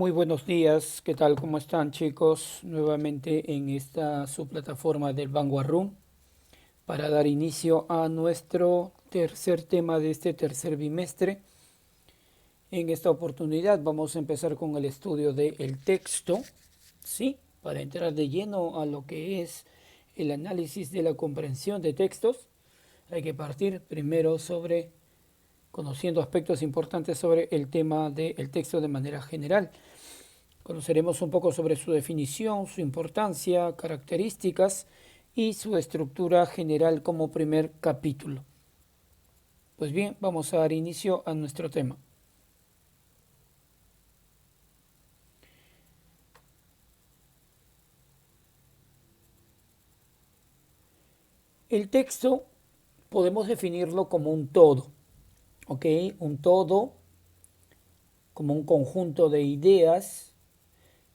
Muy buenos días, ¿qué tal? ¿Cómo están, chicos? Nuevamente en esta su plataforma del Vanguard Room para dar inicio a nuestro tercer tema de este tercer bimestre. En esta oportunidad vamos a empezar con el estudio del texto, ¿sí? Para entrar de lleno a lo que es el análisis de la comprensión de textos, hay que partir primero sobre conociendo aspectos importantes sobre el tema del texto de manera general. Conoceremos un poco sobre su definición, su importancia, características y su estructura general como primer capítulo. Pues bien, vamos a dar inicio a nuestro tema. El texto podemos definirlo como un todo, ¿ok? Un todo como un conjunto de ideas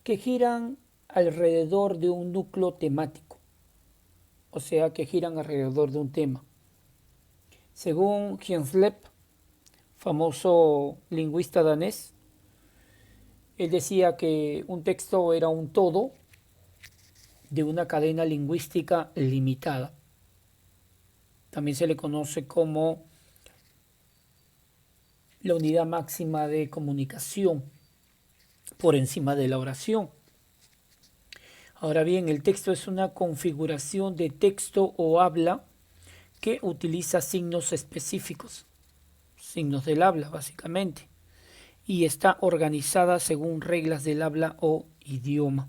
que giran alrededor de un núcleo temático, o sea, que giran alrededor de un tema. Según Henslep, famoso lingüista danés, él decía que un texto era un todo de una cadena lingüística limitada. También se le conoce como la unidad máxima de comunicación por encima de la oración. Ahora bien, el texto es una configuración de texto o habla que utiliza signos específicos, signos del habla básicamente, y está organizada según reglas del habla o idioma.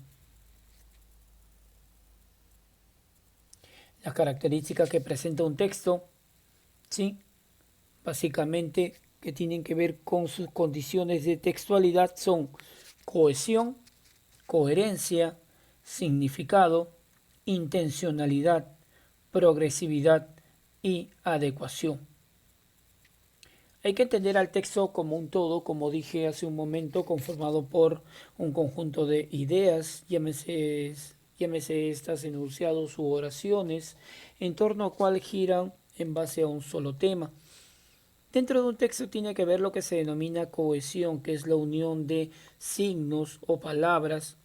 Las características que presenta un texto, ¿sí? Básicamente que tienen que ver con sus condiciones de textualidad son cohesión, coherencia, significado, intencionalidad, progresividad y adecuación. Hay que entender al texto como un todo, como dije hace un momento, conformado por un conjunto de ideas, llámese estas enunciados u oraciones, en torno a cual giran en base a un solo tema. Dentro de un texto tiene que ver lo que se denomina cohesión, que es la unión de signos o palabras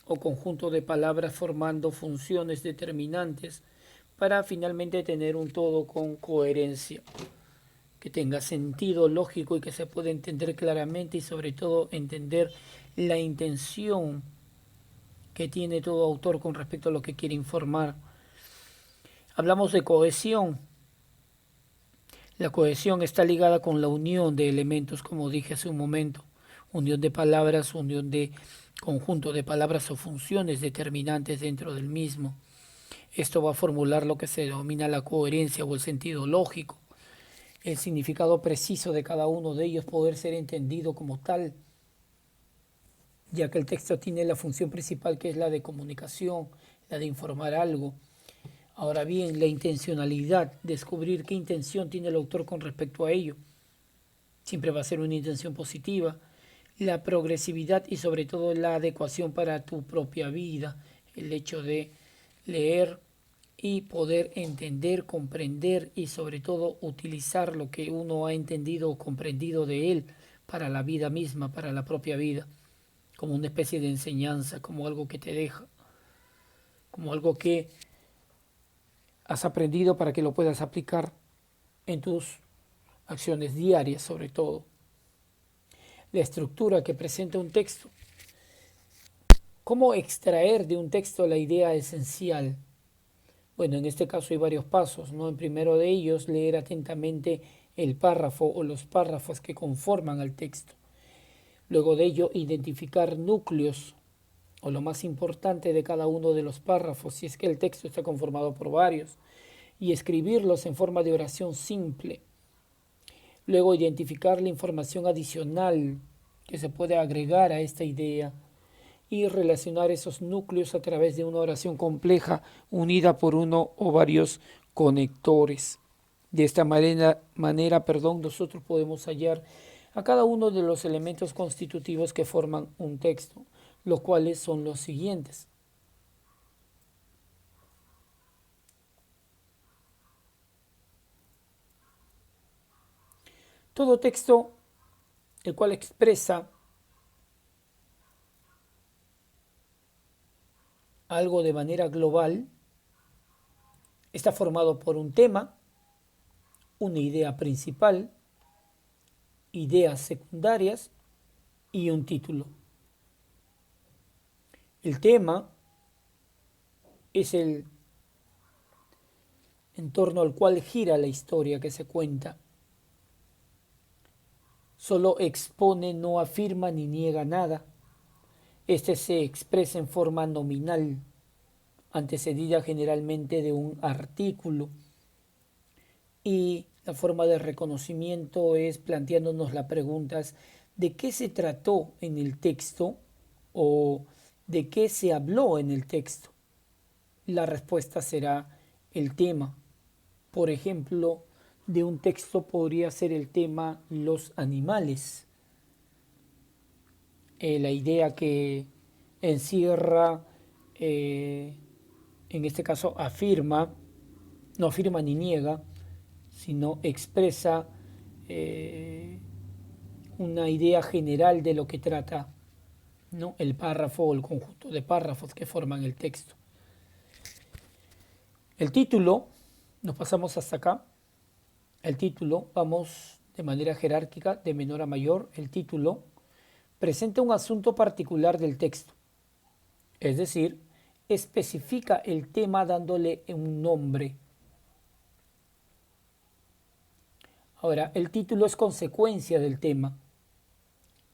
o conjunto de palabras formando funciones determinantes para finalmente tener un todo con coherencia, que tenga sentido lógico y que se pueda entender claramente y sobre todo entender la intención que tiene todo autor con respecto a lo que quiere informar. Hablamos de cohesión. La cohesión está ligada con la unión de elementos, como dije hace un momento, unión de palabras, unión de conjunto de palabras o funciones determinantes dentro del mismo. Esto va a formular lo que se denomina la coherencia o el sentido lógico, el significado preciso de cada uno de ellos poder ser entendido como tal, ya que el texto tiene la función principal que es la de comunicación, la de informar algo. Ahora bien, la intencionalidad, descubrir qué intención tiene el autor con respecto a ello, siempre va a ser una intención positiva. La progresividad y sobre todo la adecuación para tu propia vida, el hecho de leer y poder entender, comprender y sobre todo utilizar lo que uno ha entendido o comprendido de él para la vida misma, para la propia vida, como una especie de enseñanza, como algo que te deja, como algo que has aprendido para que lo puedas aplicar en tus acciones diarias sobre todo. La estructura que presenta un texto. ¿Cómo extraer de un texto la idea esencial? Bueno, en este caso hay varios pasos, ¿no? En primero de ellos, leer atentamente el párrafo o los párrafos que conforman al texto. Luego de ello, identificar núcleos o lo más importante de cada uno de los párrafos, si es que el texto está conformado por varios, y escribirlos en forma de oración simple. Luego, identificar la información adicional que se puede agregar a esta idea y relacionar esos núcleos a través de una oración compleja unida por uno o varios conectores. De esta manera, nosotros podemos hallar a cada uno de los elementos constitutivos que forman un texto, los cuales son los siguientes. Todo texto el cual expresa algo de manera global, está formado por un tema, una idea principal, ideas secundarias y un título. El tema es el en torno al cual gira la historia que se cuenta. Solo expone, no afirma ni niega nada. Este se expresa en forma nominal, antecedida generalmente de un artículo. Y la forma de reconocimiento es planteándonos las preguntas de qué se trató en el texto o de qué se habló en el texto. La respuesta será el tema. Por ejemplo, de un texto podría ser el tema los animales. La idea que encierra, en este caso afirma, no afirma ni niega, sino expresa una idea general de lo que trata, ¿no? El párrafo o el conjunto de párrafos que forman el texto. El título, nos pasamos hasta acá. El título, vamos de manera jerárquica, de menor a mayor. El título presenta un asunto particular del texto, es decir, especifica el tema dándole un nombre. Ahora, el título es consecuencia del tema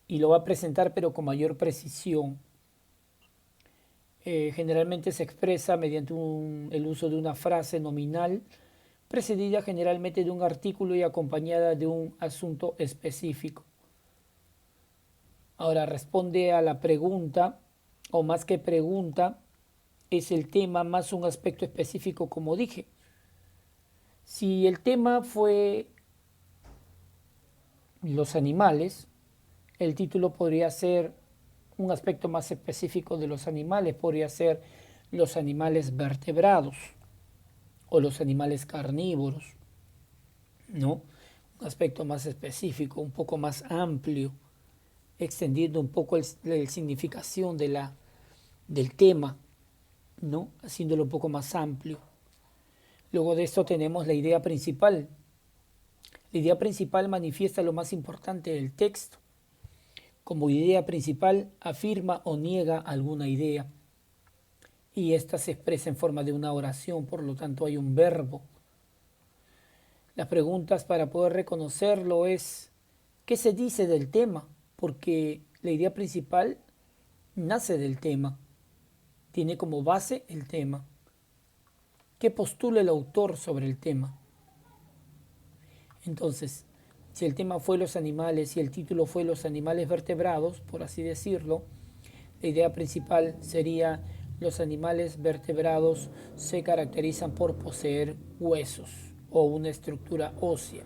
y lo va a presentar pero con mayor precisión. Generalmente se expresa mediante el uso de una frase nominal precedida generalmente de un artículo y acompañada de un asunto específico. Ahora responde a la pregunta, o más que pregunta, es el tema más un aspecto específico, como dije. Si el tema fue los animales, el título podría ser un aspecto más específico de los animales, podría ser los animales vertebrados o los animales carnívoros, ¿no? Un aspecto más específico, un poco más amplio, extendiendo un poco la significación del tema, ¿no? Haciéndolo un poco más amplio. Luego de esto tenemos la idea principal. La idea principal manifiesta lo más importante del texto. Como idea principal afirma o niega alguna idea. Y esta se expresa en forma de una oración, por lo tanto hay un verbo. Las preguntas para poder reconocerlo es ¿qué se dice del tema? Porque la idea principal nace del tema. Tiene como base el tema. ¿Qué postula el autor sobre el tema? Entonces, si el tema fue los animales y el título fue los animales vertebrados, por así decirlo, la idea principal sería los animales vertebrados se caracterizan por poseer huesos o una estructura ósea.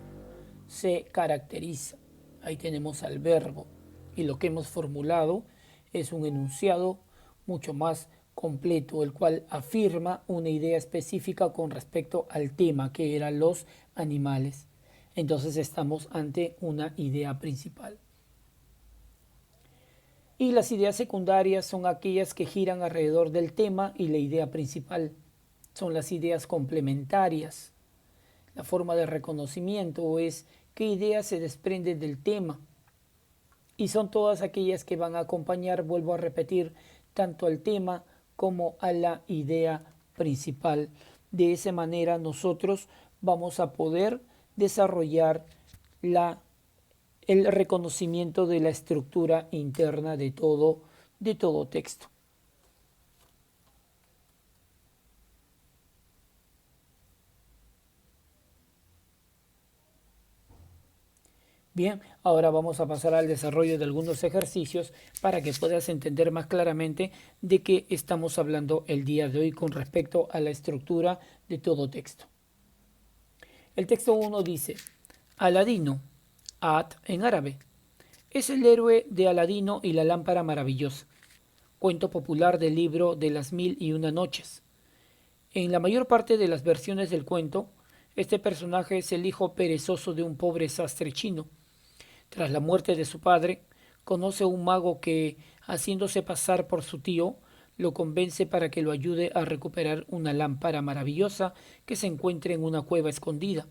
Se caracteriza. Ahí tenemos al verbo. Y lo que hemos formulado es un enunciado mucho más completo, el cual afirma una idea específica con respecto al tema, que eran los animales. Entonces estamos ante una idea principal. Y las ideas secundarias son aquellas que giran alrededor del tema y la idea principal. Son las ideas complementarias. La forma de reconocimiento es qué idea se desprende del tema. Y son todas aquellas que van a acompañar, vuelvo a repetir, tanto al tema como a la idea principal. De esa manera nosotros vamos a poder desarrollar el reconocimiento de la estructura interna de todo texto. Bien, ahora vamos a pasar al desarrollo de algunos ejercicios para que puedas entender más claramente de qué estamos hablando el día de hoy con respecto a la estructura de todo texto. El texto 1 dice, Aladino, At en árabe, es el héroe de Aladino y la lámpara maravillosa, cuento popular del libro de las 1001 noches. En la mayor parte de las versiones del cuento, este personaje es el hijo perezoso de un pobre sastre chino. Tras la muerte de su padre, conoce a un mago que, haciéndose pasar por su tío, lo convence para que lo ayude a recuperar una lámpara maravillosa que se encuentra en una cueva escondida.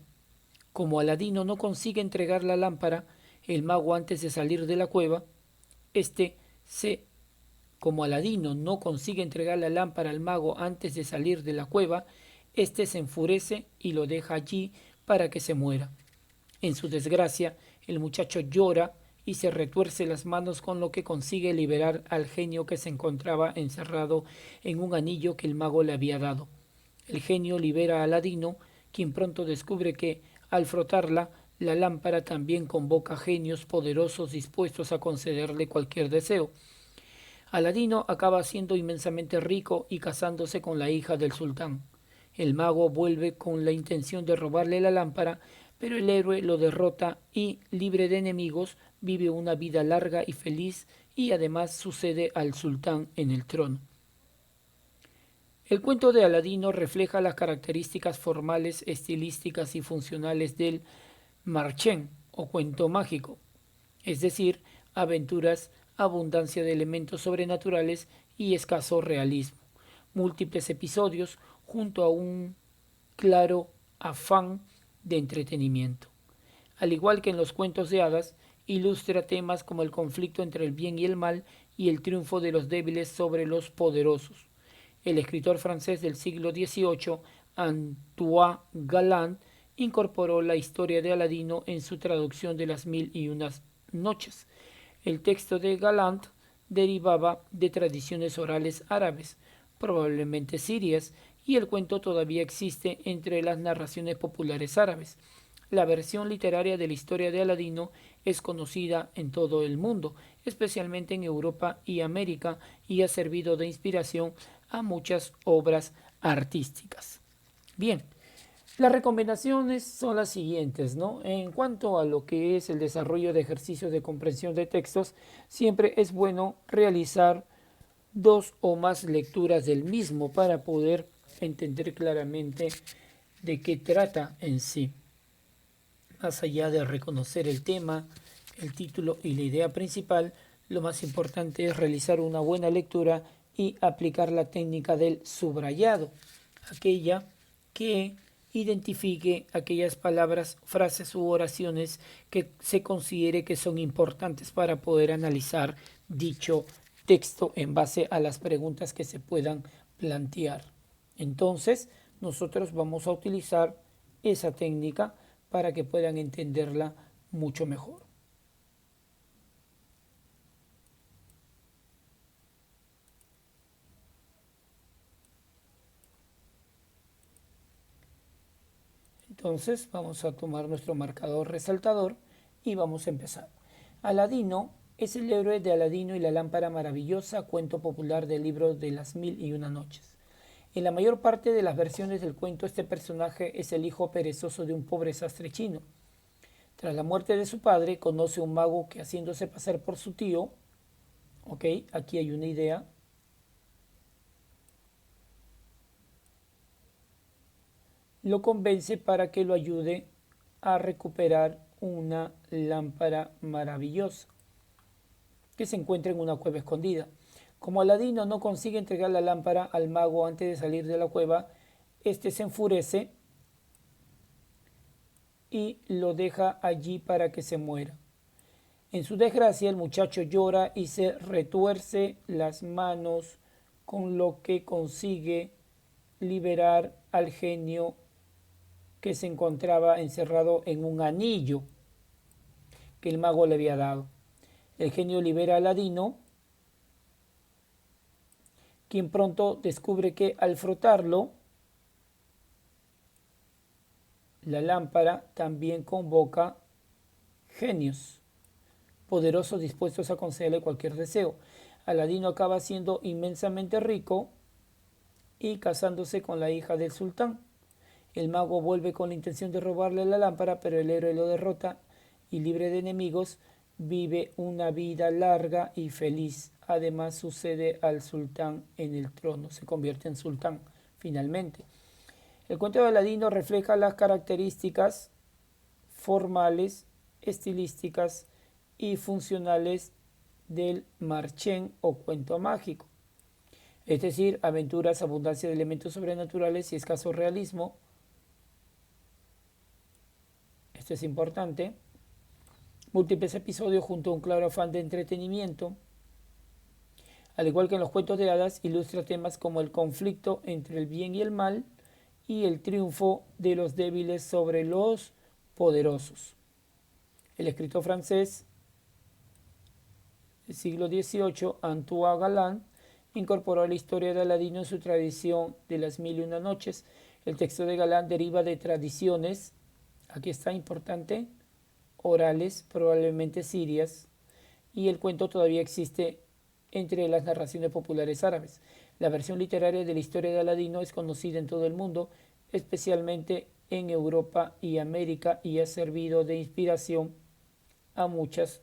Como Aladino no consigue entregar la lámpara, el mago antes de salir de la cueva, este se como Aladino no consigue entregar la lámpara al mago antes de salir de la cueva, éste se enfurece y lo deja allí para que se muera. En su desgracia, el muchacho llora y se retuerce las manos, con lo que consigue liberar al genio que se encontraba encerrado en un anillo que el mago le había dado. El genio libera a Aladino, quien pronto descubre que, al frotarla, la lámpara también convoca genios poderosos dispuestos a concederle cualquier deseo. Aladino acaba siendo inmensamente rico y casándose con la hija del sultán. El mago vuelve con la intención de robarle la lámpara, pero el héroe lo derrota y, libre de enemigos, vive una vida larga y feliz, y además sucede al sultán en el trono. El cuento de Aladino refleja las características formales, estilísticas y funcionales del marchén o cuento mágico, es decir, aventuras, abundancia de elementos sobrenaturales y escaso realismo, múltiples episodios junto a un claro afán de entretenimiento. Al igual que en los cuentos de hadas, ilustra temas como el conflicto entre el bien y el mal y el triunfo de los débiles sobre los poderosos. El escritor francés del siglo XVIII, Antoine Galland, incorporó la historia de Aladino en su traducción de Las Mil y Unas Noches. El texto de Galland derivaba de tradiciones orales árabes, probablemente sirias, y el cuento todavía existe entre las narraciones populares árabes. La versión literaria de la historia de Aladino es conocida en todo el mundo, especialmente en Europa y América, y ha servido de inspiración a muchas obras artísticas. Bien, las recomendaciones son las siguientes, ¿no? En cuanto a lo que es el desarrollo de ejercicios de comprensión de textos, siempre es bueno realizar dos o más lecturas del mismo para poder entender claramente de qué trata en sí. Más allá de reconocer el tema, el título y la idea principal, lo más importante es realizar una buena lectura y aplicar la técnica del subrayado, aquella que identifique aquellas palabras, frases u oraciones que se considere que son importantes para poder analizar dicho texto en base a las preguntas que se puedan plantear. Entonces, nosotros vamos a utilizar esa técnica para que puedan entenderla mucho mejor. Entonces vamos a tomar nuestro marcador resaltador y vamos a empezar. Aladino es el héroe de Aladino y la lámpara maravillosa, cuento popular del libro de Las Mil y Una Noches. En la mayor parte de las versiones del cuento, este personaje es el hijo perezoso de un pobre sastre chino. Tras la muerte de su padre, conoce un mago que, haciéndose pasar por su tío, ok, aquí hay una idea, lo convence para que lo ayude a recuperar una lámpara maravillosa que se encuentra en una cueva escondida. Como Aladino no consigue entregar la lámpara al mago antes de salir de la cueva, este se enfurece y lo deja allí para que se muera. En su desgracia, el muchacho llora y se retuerce las manos, con lo que consigue liberar al genio que se encontraba encerrado en un anillo que el mago le había dado. El genio libera a Aladino, quien pronto descubre que al frotarlo, la lámpara también convoca genios poderosos dispuestos a concederle cualquier deseo. Aladino acaba siendo inmensamente rico y casándose con la hija del sultán. El mago vuelve con la intención de robarle la lámpara, pero el héroe lo derrota y, libre de enemigos, vive una vida larga y feliz. Además, sucede al sultán en el trono, se convierte en sultán finalmente. El cuento de Aladino refleja las características formales, estilísticas y funcionales del marchén o cuento mágico. Es decir, aventuras, abundancia de elementos sobrenaturales y escaso realismo. Esto es importante. Múltiples episodios junto a un claro afán de entretenimiento. Al igual que en los cuentos de hadas, ilustra temas como el conflicto entre el bien y el mal y el triunfo de los débiles sobre los poderosos. El escritor francés del siglo XVIII, Antoine Galland, incorporó la historia de Aladino en su tradición de las mil y una noches. El texto de Galland deriva de tradiciones, aquí está importante, orales, probablemente sirias, y el cuento todavía existe entre las narraciones populares árabes. La versión literaria de la historia de Aladino es conocida en todo el mundo, especialmente en Europa y América, y ha servido de inspiración a muchas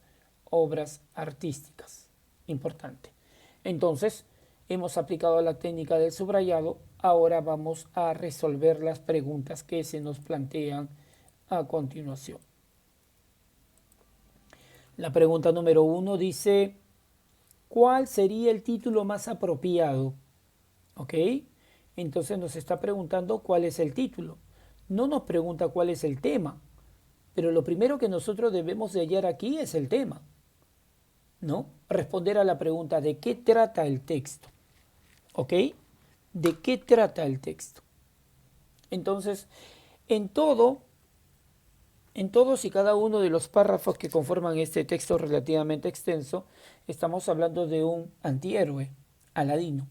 obras artísticas. Importante. Entonces, hemos aplicado la técnica del subrayado. Ahora vamos a resolver las preguntas que se nos plantean a continuación. La pregunta número 1 dice: ¿cuál sería el título más apropiado? ¿Ok? Entonces nos está preguntando cuál es el título. No nos pregunta cuál es el tema, pero lo primero que nosotros debemos de hallar aquí es el tema, ¿no? Responder a la pregunta de qué trata el texto, ¿ok? ¿De qué trata el texto? Entonces, en todos y cada uno de los párrafos que conforman este texto relativamente extenso, estamos hablando de un antihéroe, Aladino,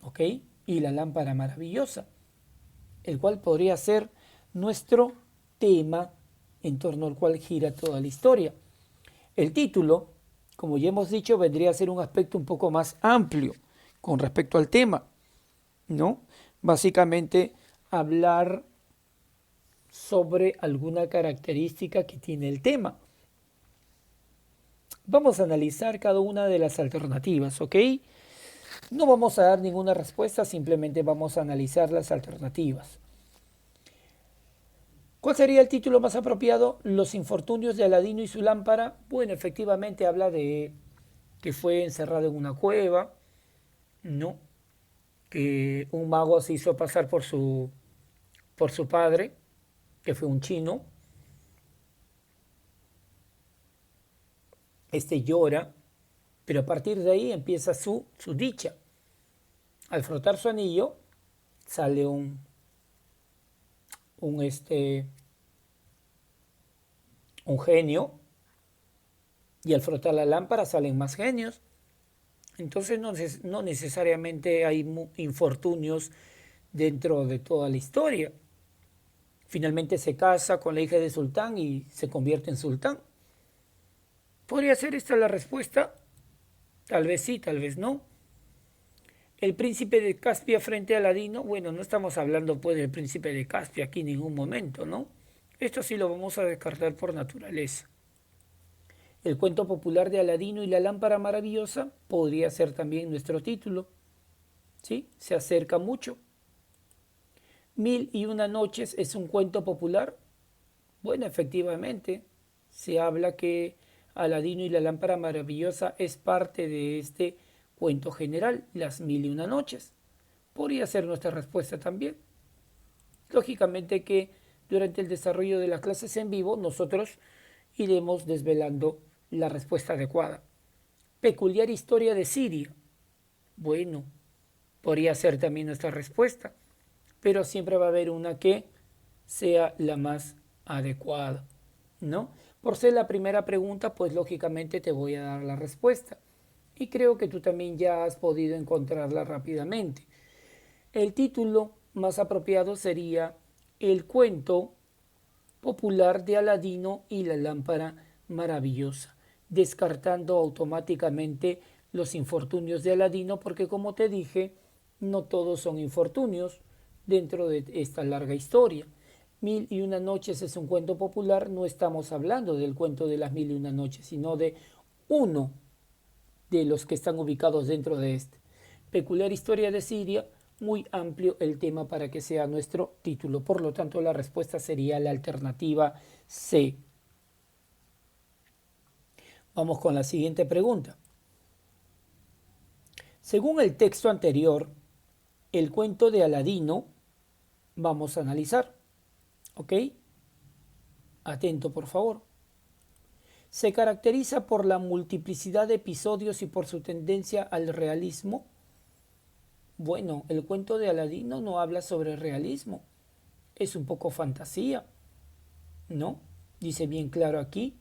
¿ok? Y la lámpara maravillosa, el cual podría ser nuestro tema en torno al cual gira toda la historia. El título, como ya hemos dicho, vendría a ser un aspecto un poco más amplio con respecto al tema, ¿no? Básicamente hablar sobre alguna característica que tiene el tema. Vamos a analizar cada una de las alternativas, ¿ok? No vamos a dar ninguna respuesta, simplemente vamos a analizar las alternativas. ¿Cuál sería el título más apropiado? Los infortunios de Aladino y su lámpara. Bueno, efectivamente habla de que fue encerrado en una cueva, ¿no? Que un mago se hizo pasar por su padre, que fue un chino. Este llora, pero a partir de ahí empieza su dicha. Al frotar su anillo, sale un, este, un genio, y al frotar la lámpara salen más genios. Entonces no necesariamente hay infortunios dentro de toda la historia. Finalmente se casa con la hija del sultán y se convierte en sultán. ¿Podría ser esta la respuesta? Tal vez sí, tal vez no. El príncipe de Caspia frente a Aladino, bueno, no estamos hablando pues del príncipe de Caspia aquí en ningún momento, ¿no? Esto sí lo vamos a descartar por naturaleza. El cuento popular de Aladino y la lámpara maravillosa podría ser también nuestro título. ¿Sí? Se acerca mucho. Mil y una noches es un cuento popular. Bueno, efectivamente, se habla que Aladino y la lámpara maravillosa es parte de este cuento general, las mil y una noches. Podría ser nuestra respuesta también. Lógicamente que durante el desarrollo de las clases en vivo nosotros iremos desvelando la respuesta adecuada. Peculiar historia de Siria. Bueno, podría ser también nuestra respuesta, pero siempre va a haber una que sea la más adecuada, ¿no? Por ser la primera pregunta, pues lógicamente te voy a dar la respuesta. Y creo que tú también ya has podido encontrarla rápidamente. El título más apropiado sería El cuento popular de Aladino y la lámpara maravillosa, descartando automáticamente los infortunios de Aladino, porque como te dije, no todos son infortunios dentro de esta larga historia. Mil y una noches es un cuento popular, no estamos hablando del cuento de las mil y una noches, sino de uno de los que están ubicados dentro de este. Peculiar historia de Siria, muy amplio el tema para que sea nuestro título. Por lo tanto, la respuesta sería la alternativa C. Vamos con la siguiente pregunta. Según el texto anterior, el cuento de Aladino vamos a analizar. ¿Ok? Atento, por favor. Se caracteriza por la multiplicidad de episodios y por su tendencia al realismo. Bueno, el cuento de Aladino no habla sobre realismo. Es un poco fantasía, ¿no? Dice bien claro aquí,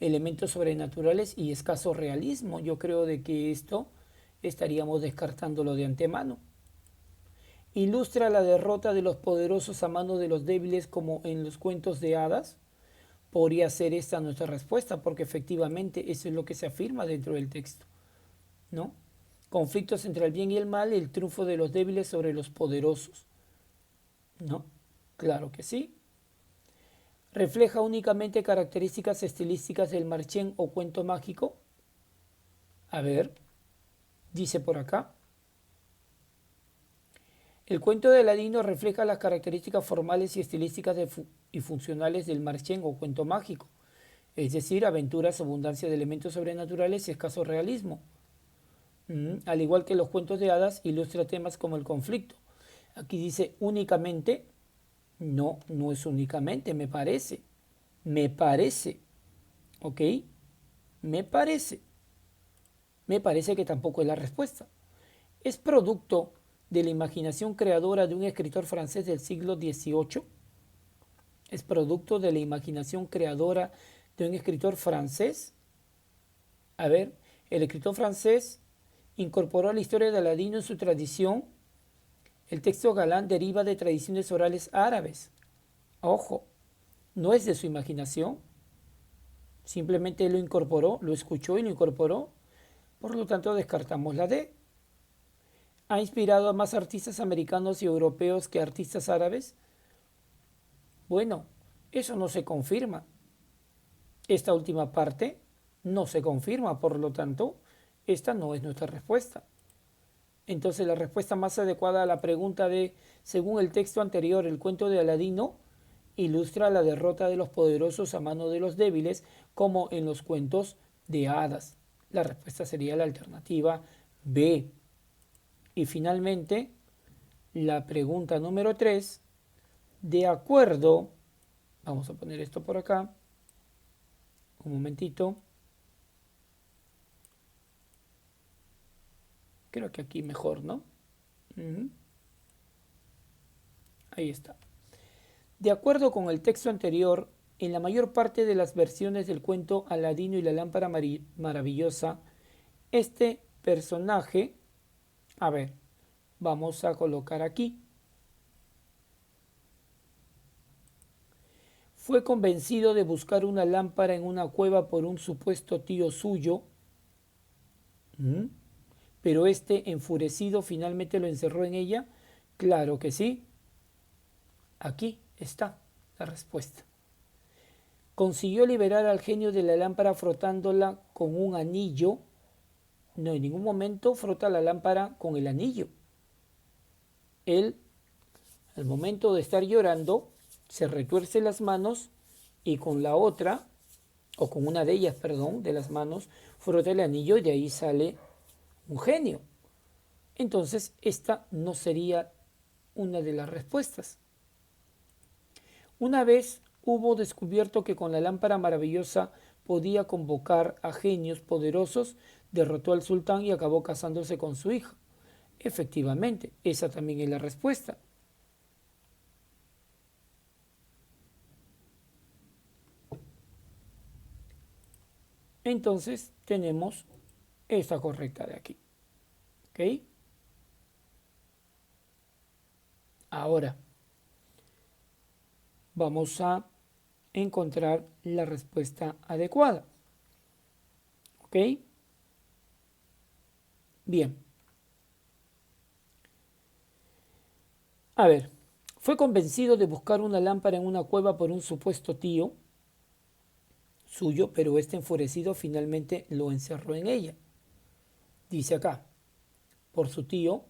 elementos sobrenaturales y escaso realismo. Yo creo de que esto estaríamos descartándolo de antemano. Ilustra la derrota de los poderosos a mano de los débiles como en los cuentos de hadas. Podría ser esta nuestra respuesta, porque efectivamente eso es lo que se afirma dentro del texto, ¿no? Conflictos entre el bien y el mal, el triunfo de los débiles sobre los poderosos, ¿no? Claro que sí. Refleja únicamente características estilísticas del marchén o cuento mágico. A ver, dice por acá. El cuento de Aladino refleja las características formales y estilísticas y funcionales del marchén o cuento mágico, es decir, aventuras, abundancia de elementos sobrenaturales y escaso realismo. Al igual que los cuentos de hadas, ilustra temas como el conflicto. Aquí dice únicamente. No, no es únicamente, me parece. Me parece. ¿Ok? Me parece. Me parece que tampoco es la respuesta. Es producto de la imaginación creadora de un escritor francés del siglo XVIII. Es producto de la imaginación creadora de un escritor francés. A ver, el escritor francés incorporó a la historia de Aladino en su tradición. El texto galán deriva de tradiciones orales árabes. Ojo, no es de su imaginación. Simplemente lo incorporó, lo escuchó y lo incorporó. Por lo tanto, descartamos la D. ¿Ha inspirado a más artistas americanos y europeos que artistas árabes? Bueno, eso no se confirma. Esta última parte no se confirma, por lo tanto, esta no es nuestra respuesta. Entonces, la respuesta más adecuada a la pregunta de, según el texto anterior, el cuento de Aladino ilustra la derrota de los poderosos a mano de los débiles, como en los cuentos de hadas. La respuesta sería la alternativa B. Y finalmente, la pregunta número 3, de acuerdo, vamos a poner esto por acá, un momentito, creo que aquí mejor, ¿no? Ahí está. De acuerdo con el texto anterior, en la mayor parte de las versiones del cuento Aladino y la lámpara maravillosa, este personaje, a ver, vamos a colocar aquí, fue convencido de buscar una lámpara en una cueva por un supuesto tío suyo, pero este, enfurecido, finalmente lo encerró en ella. Claro que sí. Aquí está la respuesta. Consiguió liberar al genio de la lámpara frotándola con un anillo. No, en ningún momento frota la lámpara con el anillo. Él, al momento de estar llorando, se retuerce las manos y con la otra, o con una de ellas, perdón, de las manos, frota el anillo y de ahí sale un genio. Entonces, esta no sería una de las respuestas. Una vez hubo descubierto que con la lámpara maravillosa podía convocar a genios poderosos, derrotó al sultán y acabó casándose con su hija. Efectivamente, esa también es la respuesta. Entonces tenemos esta correcta de aquí. ¿Ok? Ahora vamos a encontrar la respuesta adecuada. ¿Ok? Bien. A ver, fue convencido de buscar una lámpara en una cueva por un supuesto tío suyo, pero este enfurecido finalmente lo encerró en ella. Dice acá, por su tío,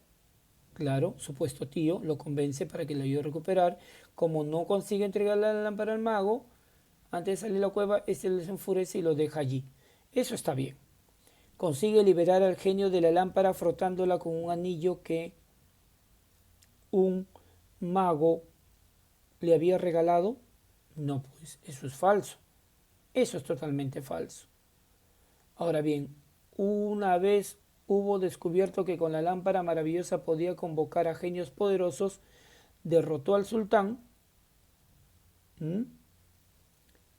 claro, supuesto tío, lo convence para que le ayude a recuperar. Como no consigue entregar la lámpara al mago, antes de salir de la cueva, este les enfurece y lo deja allí. Eso está bien. consigue liberar al genio de la lámpara frotándola con un anillo que un mago le había regalado. No, pues eso es falso. Eso es totalmente falso. Ahora bien, una vez hubo descubierto que con la lámpara maravillosa podía convocar a genios poderosos, derrotó al sultán. ¿m?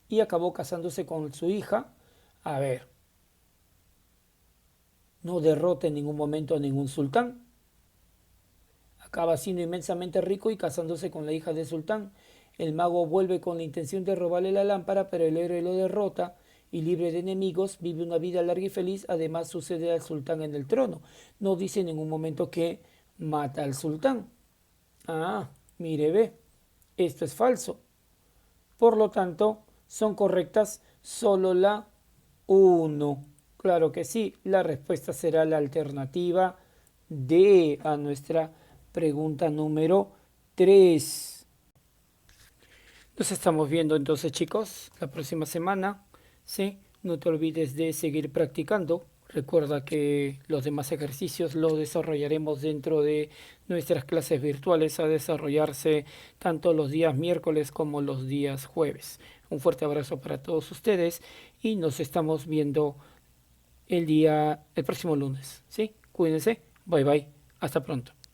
Y acabó casándose con su hija. A ver, no derrota en ningún momento a ningún sultán. Acaba siendo inmensamente rico y casándose con la hija del sultán. El mago vuelve con la intención de robarle la lámpara, pero el héroe lo derrota y libre de enemigos vive una vida larga y feliz. Además sucede al sultán en el trono. No dice en ningún momento que mata al sultán. Ah, mire, ve, esto es falso. Por lo tanto, son correctas solo la 1. Claro que sí, la respuesta será la alternativa D a nuestra pregunta número 3. Nos estamos viendo entonces, chicos, la próxima semana. ¿Sí? No te olvides de seguir practicando. Recuerda que los demás ejercicios los desarrollaremos dentro de nuestras clases virtuales a desarrollarse tanto los días miércoles como los días jueves. Un fuerte abrazo para todos ustedes y nos estamos viendo el próximo lunes. ¿Sí? Cuídense. Bye bye. Hasta pronto.